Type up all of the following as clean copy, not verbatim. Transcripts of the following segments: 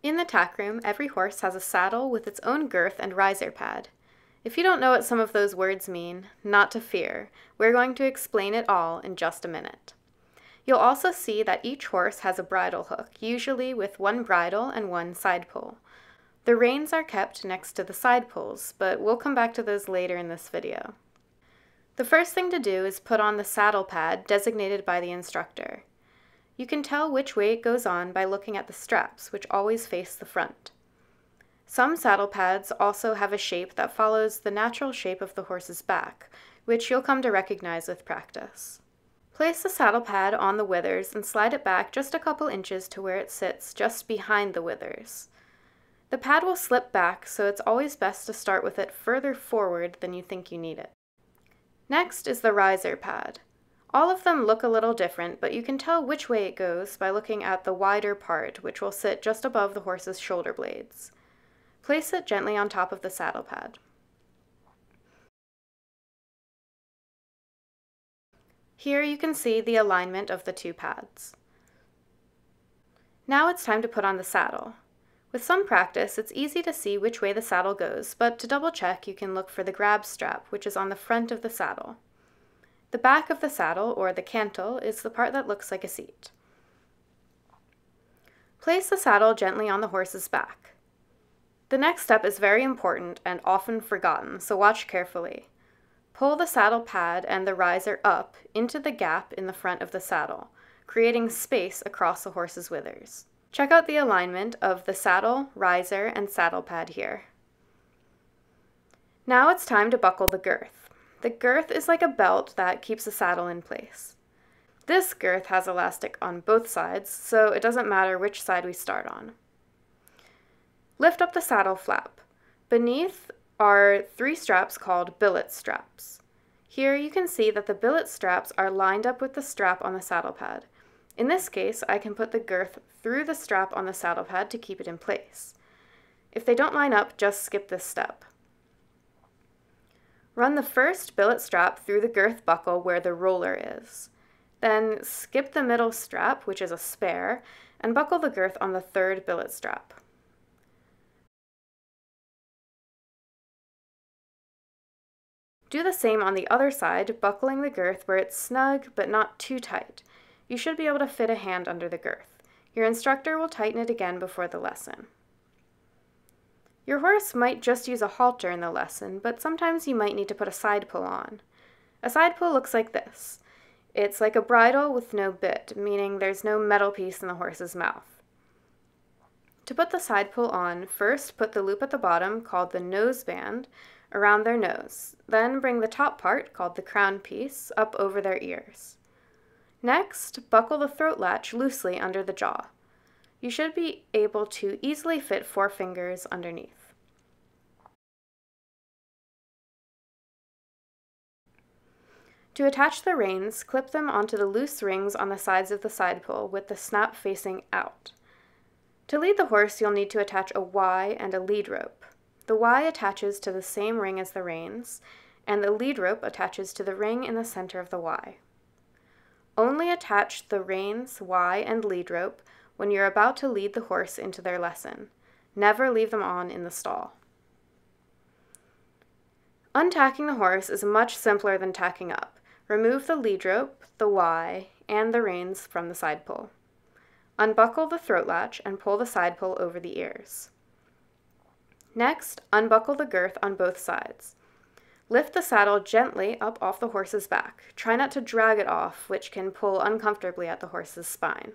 In the tack room, every horse has a saddle with its own girth and riser pad. If you don't know what some of those words mean, not to fear. We're going to explain it all in just a minute. You'll also see that each horse has a bridle hook, usually with one bridle and one side pull. The reins are kept next to the side pulls, but we'll come back to those later in this video. The first thing to do is put on the saddle pad designated by the instructor. You can tell which way it goes on by looking at the straps, which always face the front. Some saddle pads also have a shape that follows the natural shape of the horse's back, which you'll come to recognize with practice. Place the saddle pad on the withers and slide it back just a couple inches to where it sits just behind the withers. The pad will slip back, so it's always best to start with it further forward than you think you need it. Next is the riser pad. All of them look a little different, but you can tell which way it goes by looking at the wider part, which will sit just above the horse's shoulder blades. Place it gently on top of the saddle pad. Here you can see the alignment of the two pads. Now it's time to put on the saddle. With some practice, it's easy to see which way the saddle goes, but to double check, you can look for the grab strap, which is on the front of the saddle. The back of the saddle, or the cantle, is the part that looks like a seat. Place the saddle gently on the horse's back. The next step is very important and often forgotten, so watch carefully. Pull the saddle pad and the riser up into the gap in the front of the saddle, creating space across the horse's withers. Check out the alignment of the saddle, riser, and saddle pad here. Now it's time to buckle the girth. The girth is like a belt that keeps the saddle in place. This girth has elastic on both sides, so it doesn't matter which side we start on. Lift up the saddle flap. Beneath are 3 straps called billet straps. Here you can see that the billet straps are lined up with the strap on the saddle pad. In this case, I can put the girth through the strap on the saddle pad to keep it in place. If they don't line up, just skip this step. Run the first billet strap through the girth buckle where the roller is. Then skip the middle strap, which is a spare, and buckle the girth on the 3rd billet strap. Do the same on the other side, buckling the girth where it's snug but not too tight. You should be able to fit a hand under the girth. Your instructor will tighten it again before the lesson. Your horse might just use a halter in the lesson, but sometimes you might need to put a side pull on. A side pull looks like this. It's like a bridle with no bit, meaning there's no metal piece in the horse's mouth. To put the side pull on, first put the loop at the bottom, called the nose band, around their nose. Then bring the top part, called the crown piece, up over their ears. Next, buckle the throat latch loosely under the jaw. You should be able to easily fit 4 fingers underneath. To attach the reins, clip them onto the loose rings on the sides of the side pull with the snap facing out. To lead the horse, you'll need to attach a Y and a lead rope. The Y attaches to the same ring as the reins, and the lead rope attaches to the ring in the center of the Y. Only attach the reins, Y, and lead rope when you're about to lead the horse into their lesson. Never leave them on in the stall. Untacking the horse is much simpler than tacking up. Remove the lead rope, the Y, and the reins from the side pull. Unbuckle the throat latch and pull the side pull over the ears. Next, unbuckle the girth on both sides. Lift the saddle gently up off the horse's back. Try not to drag it off, which can pull uncomfortably at the horse's spine.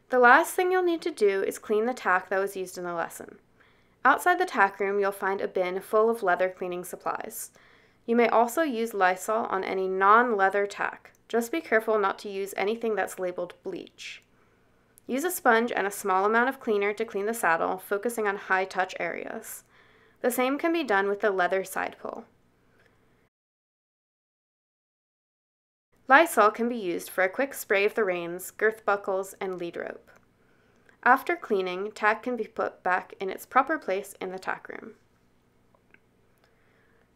The last thing you'll need to do is clean the tack that was used in the lesson. Outside the tack room, you'll find a bin full of leather cleaning supplies. You may also use Lysol on any non-leather tack. Just be careful not to use anything that's labeled bleach. Use a sponge and a small amount of cleaner to clean the saddle, focusing on high-touch areas. The same can be done with the leather side pull. Lysol can be used for a quick spray of the reins, girth buckles, and lead rope. After cleaning, tack can be put back in its proper place in the tack room.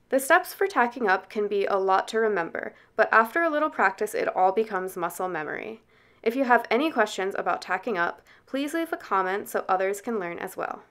The steps for tacking up can be a lot to remember, but after a little practice it all becomes muscle memory. If you have any questions about tacking up, please leave a comment so others can learn as well.